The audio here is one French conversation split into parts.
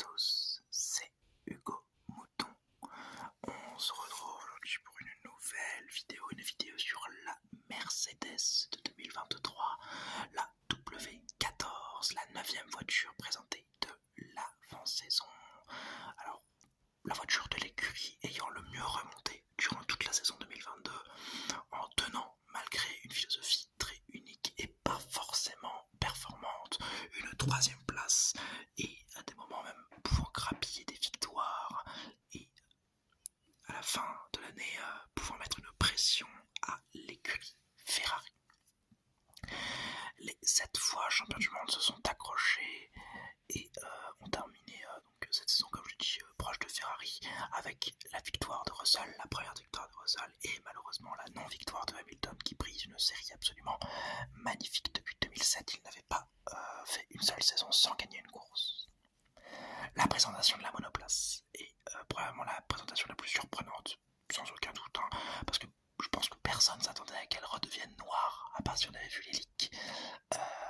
tous, c'est Hugo Mouton. On se retrouve aujourd'hui pour une vidéo sur la Mercedes de 2023, la W14, la 9e voiture présentée de l'avant-saison. Alors, la voiture de l'écurie ayant le mieux remonté durant toute la saison 2022, en tenant, malgré une philosophie très unique et pas forcément performante, une 3e place et à des moments même pouvant grappiller des victoires et à la fin de l'année pouvant mettre une pression à l'écurie Ferrari. Les 7 fois champions du monde se sont accrochés et ont terminé donc cette saison, comme je dis, proche de Ferrari, avec la victoire de Russell, la première victoire de Russell, et malheureusement la non-victoire de Hamilton, qui brise une série absolument magnifique. Depuis 2007, il n'avait pas fait une seule saison sans gagner une course. La présentation de la monoplace est probablement la présentation la plus surprenante, sans aucun doute, parce que je pense que personne ne s'attendait à qu'elle redevienne noire, à part si on avait vu les leaks.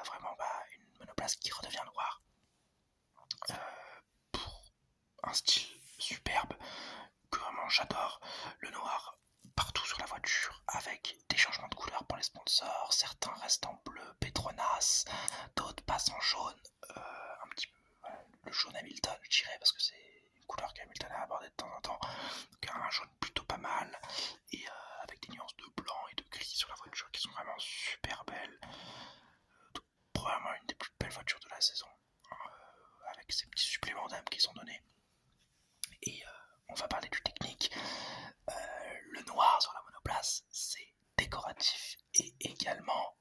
Vraiment, une monoplace qui redevient noire, pour un style superbe que vraiment j'adore. Le noir partout sur la voiture, avec des changements de couleur pour les sponsors. Certains restent en bleu Petronas, d'autres passent en jaune, un petit peu le jaune Hamilton, je dirais, parce que c'est une couleur qu'Hamilton a abordée de temps en temps. Donc un jaune plutôt pas mal, et avec des nuances de blanc et de gris sur la voiture qui sont vraiment super belles. Donc, probablement une des plus belles voitures de la saison, avec ces petits suppléments d'âme qui sont donnés. Et on va parler du technique. Le noir sur la monoplace, c'est décoratif et également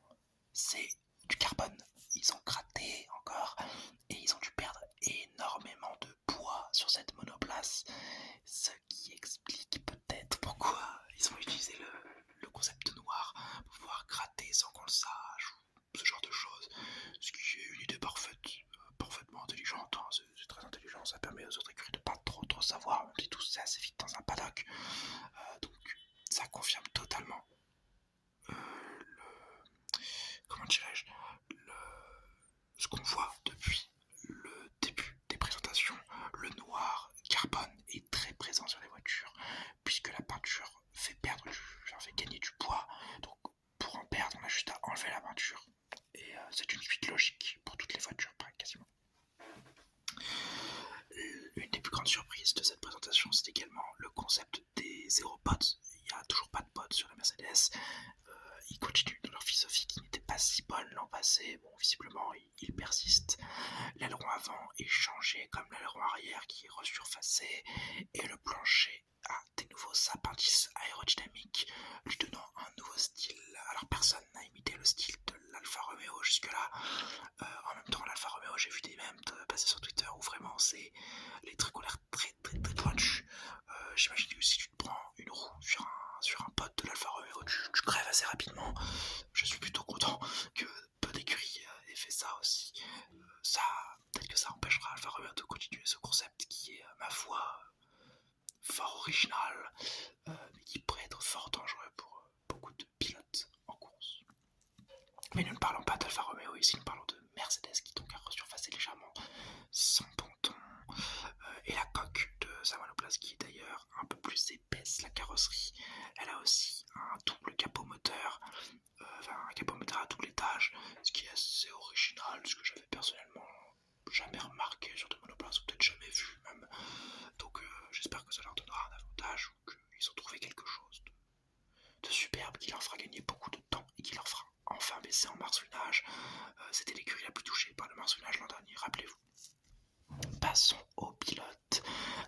c'est du carbone. Ils ont gratté encore et ils ont dû perdre énormément de poids sur cette monoplace, ce qui explique peut-être pourquoi ils ont utilisé le concept noir pour pouvoir gratter sans qu'on le sache, ou ce genre de choses, ce qui est une idée parfaitement intelligente, c'est très intelligent, ça permet aux autres écuries de pas trop savoir, on dit tous c'est assez vite dans un paddock, donc ça confirme totalement comment dirais-je, ce qu'on voit depuis le début des présentations. Le noir carbone est très présent sur les voitures, puisque la peinture fait gagner du poids. Donc pour en perdre, on a juste à enlever la peinture. Et c'est une suite logique pour toutes les voitures, quasiment. Une des plus grandes surprises de cette présentation, c'est également le concept des zéro pods. Il n'y a toujours pas de pods sur la Mercedes. Ils continuent dans leur philosophie qui n'était pas si bonne l'an passé. Bon, visiblement, ils persistent. L'aileron avant est changé comme l'aileron arrière qui est resurfacé, et le plancher a des nouveaux appendices aérodynamiques lui donnant un nouveau style. Alors personne n'a imité le style de l'Alfa Romeo jusque-là. En même temps, l'Alfa Romeo, j'ai vu des mèmes passer sur Twitter où vraiment les trucs ont l'air très pointus. J'imagine que si tu te prends une roue sur un pod de l'Alfa Romeo, tu crèves assez rapidement. Je suis plutôt content que peu d'écuries aient fait ça aussi. Peut-être que ça empêchera Alfa Romeo de continuer ce concept qui est, ma foi, fort original, mais qui pourrait être fort dangereux pour beaucoup de pilotes en course. Mais nous ne parlons pas d'Alfa Romeo ici, nous parlons de Mercedes qui donc a resurfacé légèrement son ponton et la coque de sa monoplace qui est d'ailleurs un peu plus épaisse. La carrosserie, elle a aussi un double capot moteur, un capot moteur à double étage, ce qui est assez original, ce que j'avais personnellement jamais remarqué sur des monoplaces, ou peut-être jamais vu même. Donc j'espère que ça leur donnera un avantage, ou qu'ils ont trouvé quelque chose de superbe qui leur fera gagner beaucoup de temps et qui leur fera enfin baisser en marsouinage. C'était l'écurie la plus touchée par le marsouinage l'an dernier, rappelez-vous. Passons au pilote.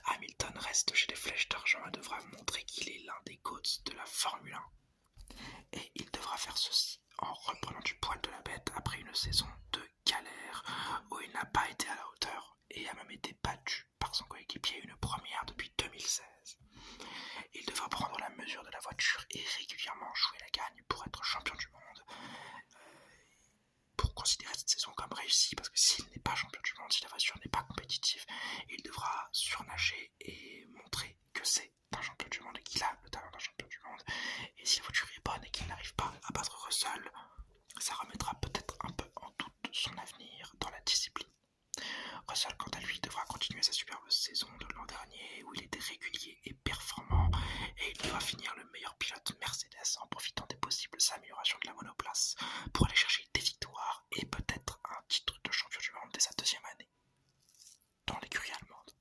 Hamilton reste chez les flèches d'argent et devra montrer qu'il est l'un des GOATs de la Formule 1. Et il devra faire ceci en reprenant du poil de la bête après une saison de galère où il n'a pas été à la hauteur et a même été battu par son coéquipier, une première depuis 2016. Il devra prendre la mesure de la voiture et régulièrement jouer la gagne pour être champion du monde, pour considérer cette saison comme réussie, parce que s'il n'est pas champion du monde, si la voiture n'est pas compétitive, il devra surnager et montrer que c'est un champion du monde et qu'il a le talent d'un champion du monde. Et si la voiture est bonne et qu'il n'arrive pas à battre Russell, ça remettra peut-être un peu en doute son avenir dans la discipline. Russell, quant à lui, devra continuer sa saison de l'an dernier où il était régulier et performant et il devra finir le meilleur pilote Mercedes en profitant des possibles améliorations de la monoplace pour aller chercher des victoires et peut-être un titre de champion du monde dès sa deuxième année dans l'écurie allemande.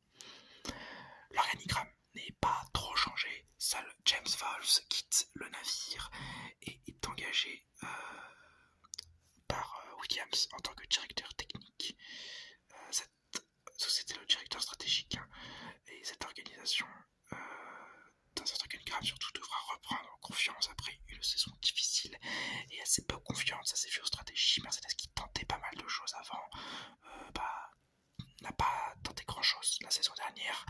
L'organigramme n'est pas trop changé, seul James Valls quitte le navire et est engagé par Williams en tant que directeur technique. Cette société, le directeur stratégique, et cette organisation dans cet organigramme surtout devra reprendre confiance après une saison difficile et assez peu confiance, assez vu aux stratégies. Mercedes qui tentait pas mal de choses avant n'a pas tenté grand chose la saison dernière,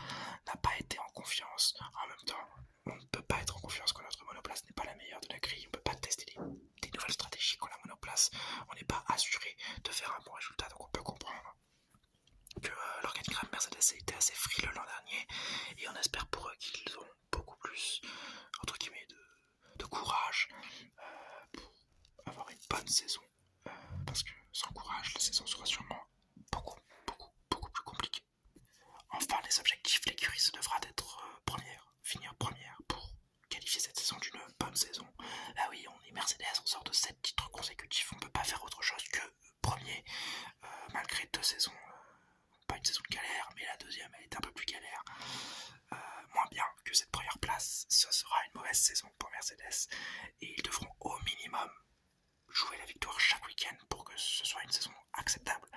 n'a pas été en confiance. En même temps, on ne peut pas être en confiance quand notre monoplace n'est pas la meilleure de la grille, on ne peut pas tester des nouvelles stratégies quand la monoplace, on n'est pas assuré de faire un bon résultat, donc on peut comprendre que l'organigramme Mercedes a été assez frileux l'an dernier et on espère pour eux qu'ils ont beaucoup plus entre guillemets de courage pour avoir une bonne saison parce que sans courage la saison sera sûrement beaucoup plus compliquée. Enfin les objectifs, l'écurie se devra d'être première, finir première pour qualifier cette saison d'une bonne saison. Ah oui, on est Mercedes, on sort de 7 titres consécutifs, on ne peut pas faire autre chose que premier malgré 2 saisons. Pas une saison de galère, mais la deuxième elle est un peu plus galère. Moins bien que cette première place, ce sera une mauvaise saison pour Mercedes et ils devront au minimum jouer la victoire chaque week-end pour que ce soit une saison acceptable.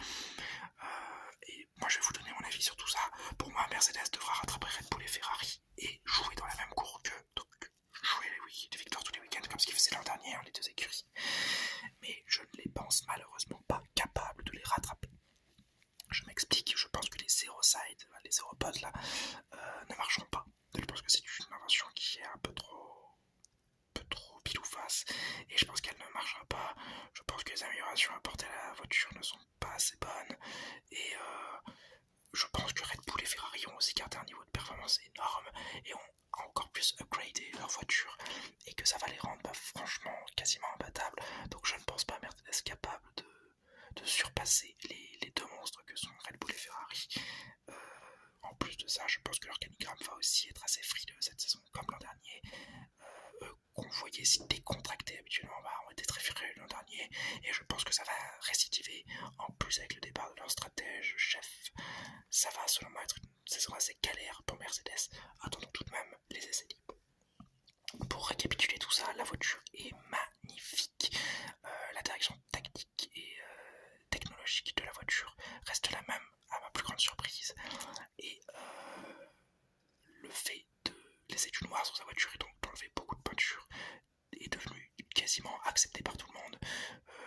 Et moi je vais vous donner mon avis sur tout ça. Pour moi Mercedes devra rattraper Red Bull et Ferrari et jouer dans la même cour qu'eux, donc jouer les victoires tous les week-ends comme ce qu'ils faisaient l'an dernier, les deux écuries. Mais je ne les pense malheureusement pas capables de les rattraper. Je m'explique, je pense que les zero side, les zero pods là, ne marcheront pas. Je pense que c'est une invention qui est un peu trop pile ou face, et je pense qu'elle ne marchera pas. Je pense que les améliorations apportées à la voiture ne sont pas assez bonnes, et je pense que Red Bull et Ferrari ont aussi gardé un niveau de performance énorme, et ont encore plus upgradé leur voiture, et que ça va les rendre franchement quasiment imbattables. Donc je ne pense pas Mercedes capable de surpasser les deux monstres que sont Red Bull et Ferrari. En plus de ça, je pense que l'organigramme va aussi être assez frileux cette saison, comme l'an dernier. Qu'on voyait si décontractés habituellement, ont été très frileux l'an dernier, et je pense que ça va récidiver. En plus, avec le départ de leur stratège chef, ça va selon moi être une saison assez galère pour Mercedes. Attendons tout de même les essais libres. Pour récapituler tout ça, la voiture est magnifique. La direction tactique et technologique de la voiture reste la même, à ma plus grande surprise. Et le fait de laisser du noir sur sa voiture et donc d'enlever beaucoup de peinture est devenu quasiment accepté par tout le monde,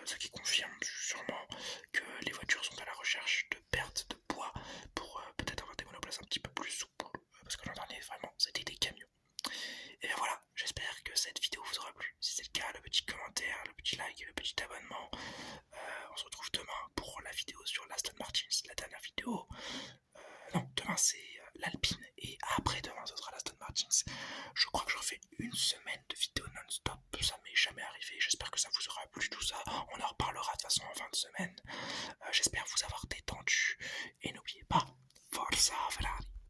ce qui confirme sûrement que les voitures sont à la recherche de pertes de poids pour peut-être avoir des monoplaces un petit peu plus souples, parce que l'an dernier vraiment c'était des camions. Et bien voilà, j'espère que cette vidéo vous aura plu. Si c'est le cas, le petit commentaire, le petit like et le petit abonnement. On se retrouve demain pour la vidéo sur l'Aston Martin, la dernière vidéo. Non, demain c'est l'Alpine et après-demain ce sera l'Aston Martin. Je crois que je refais une semaine de vidéos non-stop, ça m'est jamais arrivé. J'espère que ça vous aura plu tout ça. On en reparlera de toute façon en fin de semaine. J'espère vous avoir